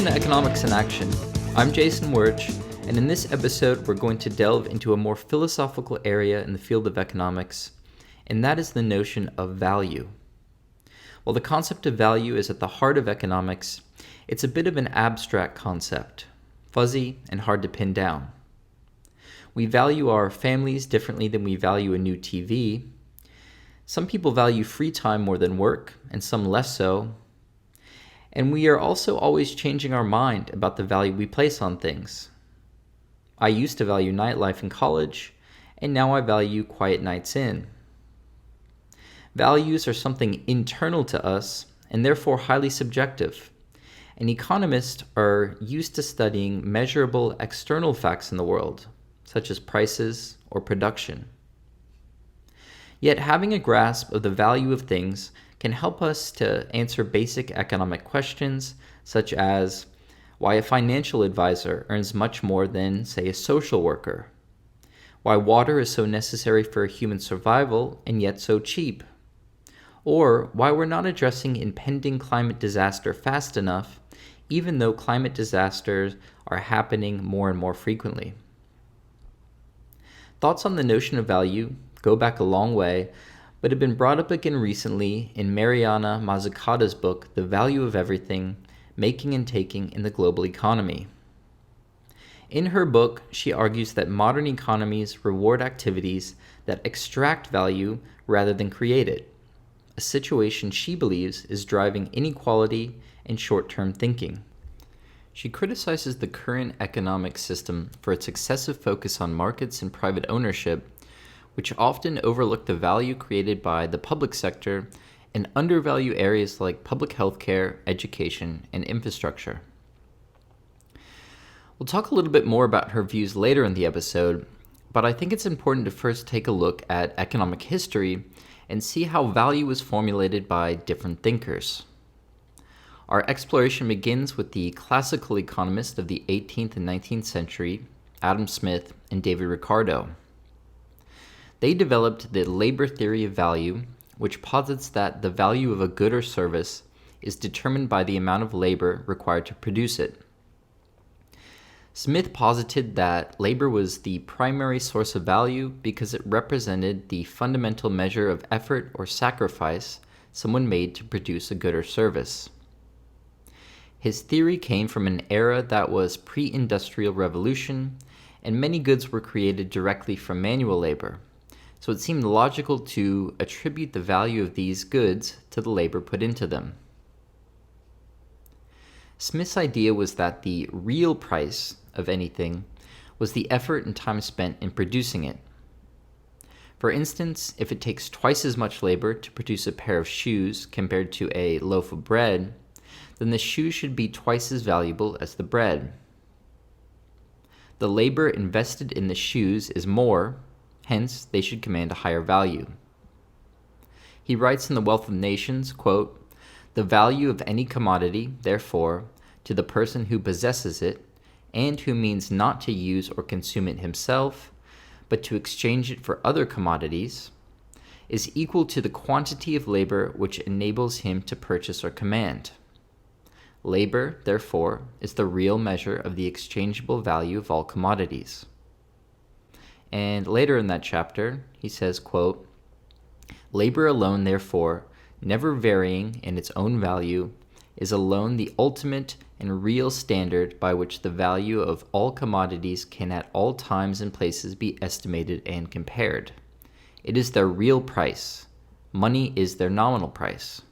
Welcome to Economics in Action. I'm Jason Wirch, and in this episode we're going to delve into a more philosophical area in the field of economics, and that is the notion of value. While the concept of value is at the heart of economics, it's a bit of an abstract concept, fuzzy and hard to pin down. We value our families differently than we value a new TV. Some people value free time more than work, and some less so. And we are also always changing our mind about the value we place on things. I used to value nightlife in college, and now I value quiet nights in. Values are something internal to us, and therefore highly subjective. And economists are used to studying measurable external facts in the world, such as prices or production. Yet having a grasp of the value of things can help us to answer basic economic questions, such as why a financial advisor earns much more than, say, a social worker, why water is so necessary for human survival and yet so cheap, or why we're not addressing impending climate disaster fast enough, even though climate disasters are happening more and more frequently. Thoughts on the notion of value go back a long way, but have been brought up again recently in Mariana Mazzucato's book, The Value of Everything, Making and Taking in the Global Economy. In her book, she argues that modern economies reward activities that extract value rather than create it, a situation she believes is driving inequality and short-term thinking. She criticizes the current economic system for its excessive focus on markets and private ownership, which often overlook the value created by the public sector and undervalue areas like public healthcare, education, and infrastructure. We'll talk a little bit more about her views later in the episode, but I think it's important to first take a look at economic history and see how value was formulated by different thinkers. Our exploration begins with the classical economists of the 18th and 19th century, Adam Smith and David Ricardo. They developed the labor theory of value, which posits that the value of a good or service is determined by the amount of labor required to produce it. Smith posited that labor was the primary source of value because it represented the fundamental measure of effort or sacrifice someone made to produce a good or service. His theory came from an era that was pre-industrial revolution, and many goods were created directly from manual labor. So it seemed logical to attribute the value of these goods to the labor put into them. Smith's idea was that the real price of anything was the effort and time spent in producing it. For instance, if it takes twice as much labor to produce a pair of shoes compared to a loaf of bread, then the shoe should be twice as valuable as the bread. The labor invested in the shoes is more, hence, they should command a higher value. He writes in The Wealth of Nations, quote, "The value of any commodity, therefore, to the person who possesses it, and who means not to use or consume it himself, but to exchange it for other commodities, is equal to the quantity of labor which enables him to purchase or command. Labor, therefore, is the real measure of the exchangeable value of all commodities." And later in that chapter, he says, quote, "Labor alone, therefore, never varying in its own value, is alone the ultimate and real standard by which the value of all commodities can at all times and places be estimated and compared. It is their real price. Money is their nominal price."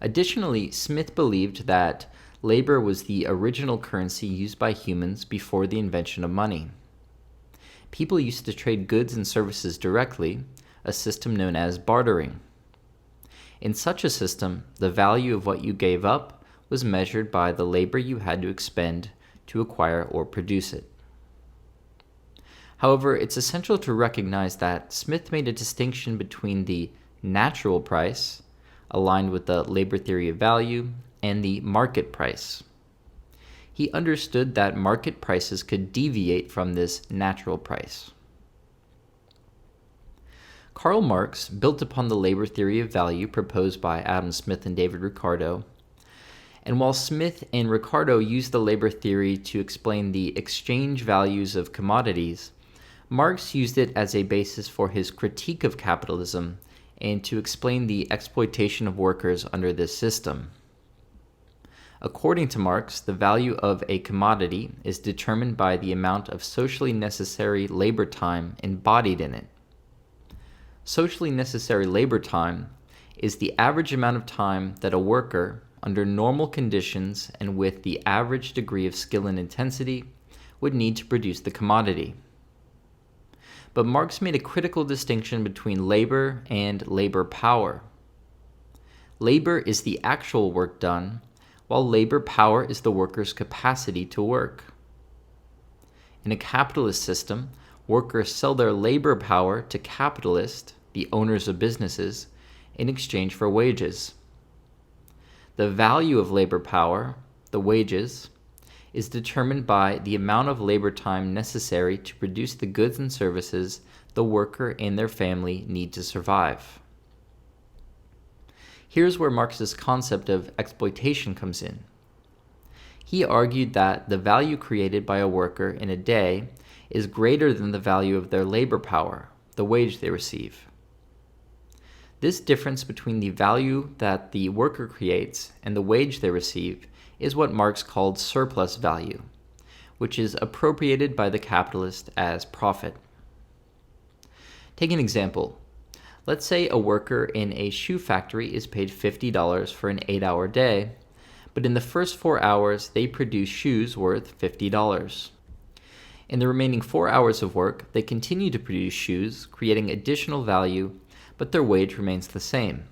Additionally, Smith believed that labor was the original currency used by humans before the invention of money. People used to trade goods and services directly, a system known as bartering. In such a system, the value of what you gave up was measured by the labor you had to expend to acquire or produce it. However, it's essential to recognize that Smith made a distinction between the natural price, aligned with the labor theory of value, and the market price. He understood that market prices could deviate from this natural price. Karl Marx built upon the labor theory of value proposed by Adam Smith and David Ricardo, And while Smith and Ricardo used the labor theory to explain the exchange values of commodities, Marx used it as a basis for his critique of capitalism and to explain the exploitation of workers under this system. According to Marx, the value of a commodity is determined by the amount of socially necessary labor time embodied in it. Socially necessary labor time is the average amount of time that a worker, under normal conditions and with the average degree of skill and intensity, would need to produce the commodity. But Marx made a critical distinction between labor and labor power. Labor is the actual work done, while labor power is the worker's capacity to work. In a capitalist system, workers sell their labor power to capitalists, the owners of businesses, in exchange for wages. The value of labor power, the wages, is determined by the amount of labor time necessary to produce the goods and services the worker and their family need to survive. Here's where Marx's concept of exploitation comes in. He argued that the value created by a worker in a day is greater than the value of their labor power, the wage they receive. This difference between the value that the worker creates and the wage they receive is what Marx called surplus value, which is appropriated by the capitalist as profit. Take an example. Let's say a worker in a shoe factory is paid $50 for an 8-hour day, but in the first 4 hours they produce shoes worth $50. In the remaining 4 hours of work, they continue to produce shoes, creating additional value, but their wage remains the same.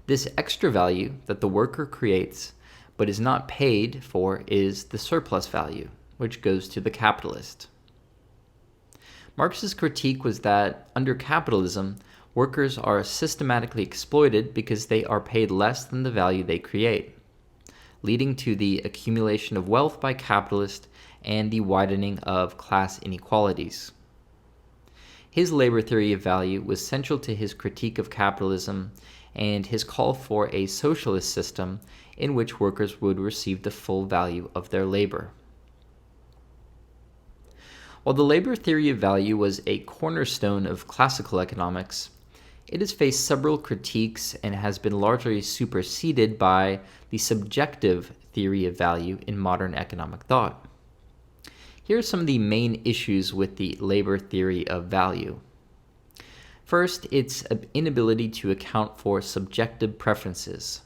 This extra value that the worker creates but is not paid for is the surplus value, which goes to the capitalist. Marx's critique was that under capitalism, workers are systematically exploited because they are paid less than the value they create, leading to the accumulation of wealth by capitalists and the widening of class inequalities. His labor theory of value was central to his critique of capitalism and his call for a socialist system in which workers would receive the full value of their labor. While the labor theory of value was a cornerstone of classical economics, it has faced several critiques and has been largely superseded by the subjective theory of value in modern economic thought. Here are some of the main issues with the labor theory of value. First, its inability to account for subjective preferences.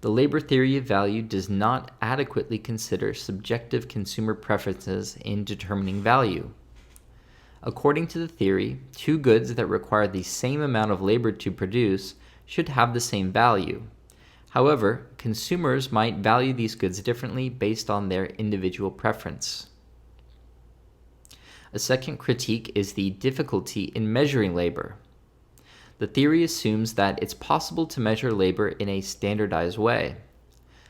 The labor theory of value does not adequately consider subjective consumer preferences in determining value. According to the theory, two goods that require the same amount of labor to produce should have the same value. However, consumers might value these goods differently based on their individual preference. A second critique is the difficulty in measuring labor. The theory assumes that it's possible to measure labor in a standardized way.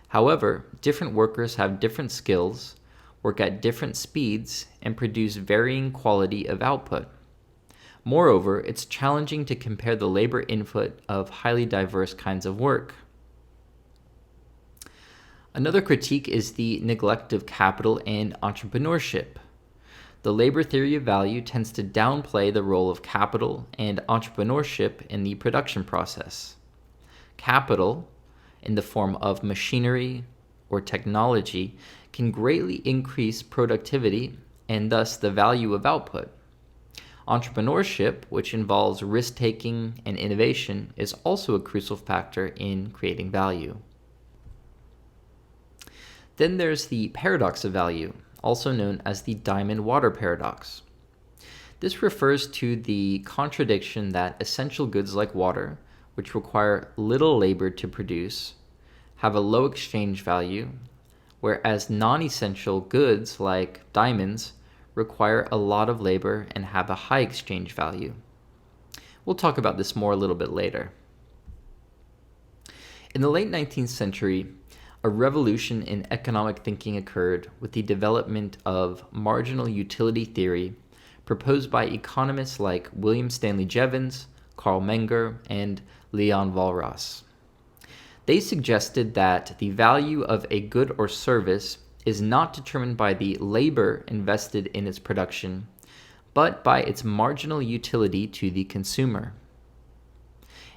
However, different workers have different skills, work at different speeds, and produce varying quality of output. Moreover, it's challenging to compare the labor input of highly diverse kinds of work. Another critique is the neglect of capital and entrepreneurship. The labor theory of value tends to downplay the role of capital and entrepreneurship in the production process. Capital, in the form of machinery or technology, can greatly increase productivity and thus the value of output. Entrepreneurship, which involves risk-taking and innovation, is also a crucial factor in creating value. Then there's the paradox of value, also known as the diamond water paradox. This refers to the contradiction that essential goods like water, which require little labor to produce, have a low exchange value, whereas non-essential goods like diamonds require a lot of labor and have a high exchange value. We'll talk about this more a little bit later. In the late 19th century, a revolution in economic thinking occurred with the development of marginal utility theory proposed by economists like William Stanley Jevons, Carl Menger, and Leon Walras. They suggested that the value of a good or service is not determined by the labor invested in its production, but by its marginal utility to the consumer.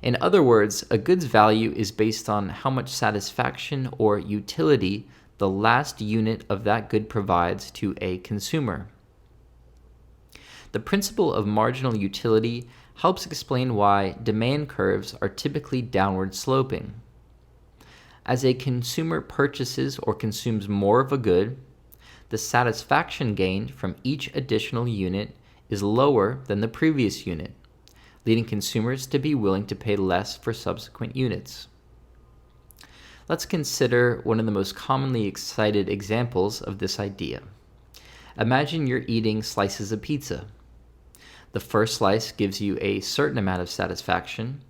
In other words, a good's value is based on how much satisfaction or utility the last unit of that good provides to a consumer. The principle of marginal utility helps explain why demand curves are typically downward sloping. As a consumer purchases or consumes more of a good, the satisfaction gained from each additional unit is lower than the previous unit, leading consumers to be willing to pay less for subsequent units. Let's consider one of the most commonly cited examples of this idea. Imagine you're eating slices of pizza. The first slice gives you a certain amount of satisfaction,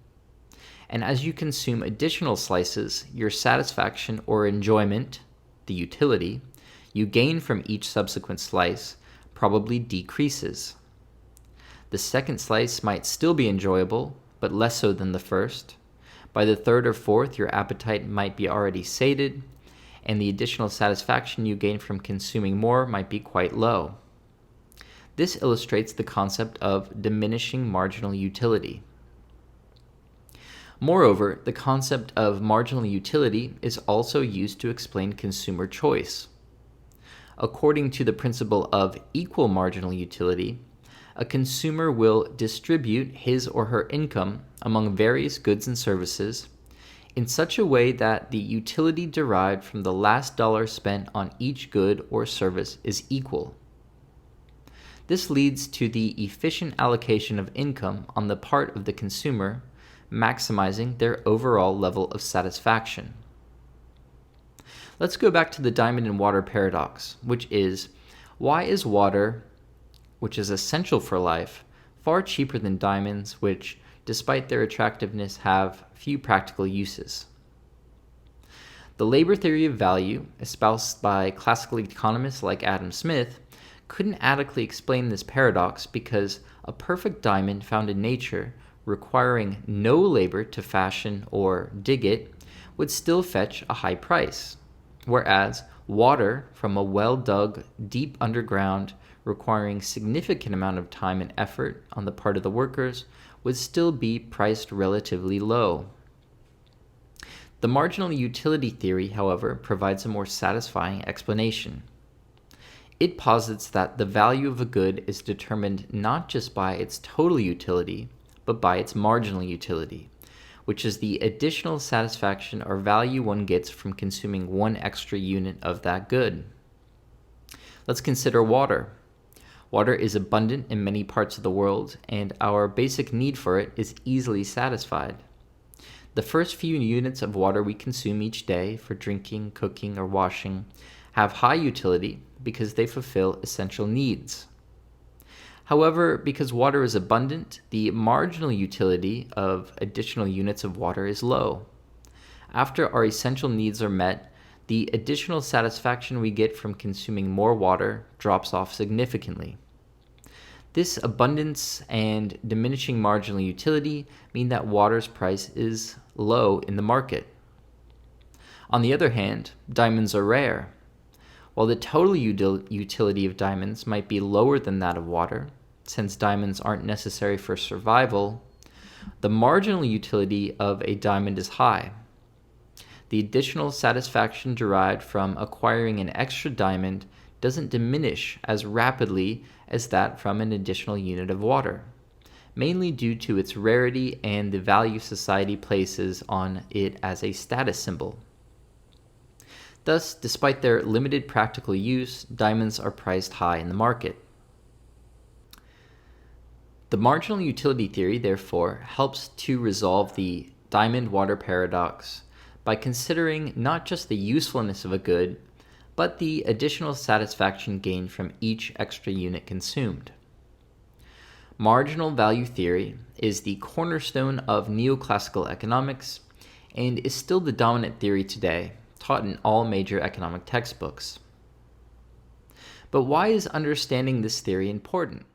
and as you consume additional slices, your satisfaction or enjoyment, the utility, you gain from each subsequent slice probably decreases. The second slice might still be enjoyable, but less so than the first. By the third or fourth, your appetite might be already sated, and the additional satisfaction you gain from consuming more might be quite low. This illustrates the concept of diminishing marginal utility. Moreover, the concept of marginal utility is also used to explain consumer choice. According to the principle of equal marginal utility, a consumer will distribute his or her income among various goods and services in such a way that the utility derived from the last dollar spent on each good or service is equal. This leads to the efficient allocation of income on the part of the consumer, maximizing their overall level of satisfaction. Let's go back to the diamond and water paradox, which is, why is water, which is essential for life, far cheaper than diamonds, which, despite their attractiveness, have few practical uses? The labor theory of value, espoused by classical economists like Adam Smith, couldn't adequately explain this paradox because a perfect diamond found in nature, requiring no labor to fashion or dig it, would still fetch a high price, whereas water from a well dug deep underground, requiring significant amount of time and effort on the part of the workers, would still be priced relatively low. The marginal utility theory, however, provides a more satisfying explanation. It posits that the value of a good is determined not just by its total utility, but by its marginal utility, which is the additional satisfaction or value one gets from consuming one extra unit of that good. Let's consider water. Water is abundant in many parts of the world, and our basic need for it is easily satisfied. The first few units of water we consume each day for drinking, cooking, or washing have high utility because they fulfill essential needs. However, because water is abundant, the marginal utility of additional units of water is low. After our essential needs are met, the additional satisfaction we get from consuming more water drops off significantly. This abundance and diminishing marginal utility mean that water's price is low in the market. On the other hand, diamonds are rare. While the total utility of diamonds might be lower than that of water, since diamonds aren't necessary for survival, the marginal utility of a diamond is high. The additional satisfaction derived from acquiring an extra diamond doesn't diminish as rapidly as that from an additional unit of water, mainly due to its rarity and the value society places on it as a status symbol. Thus, despite their limited practical use, diamonds are priced high in the market. The marginal utility theory, therefore, helps to resolve the diamond-water paradox by considering not just the usefulness of a good, but the additional satisfaction gained from each extra unit consumed. Marginal value theory is the cornerstone of neoclassical economics and is still the dominant theory today, taught in all major economic textbooks. But why is understanding this theory important?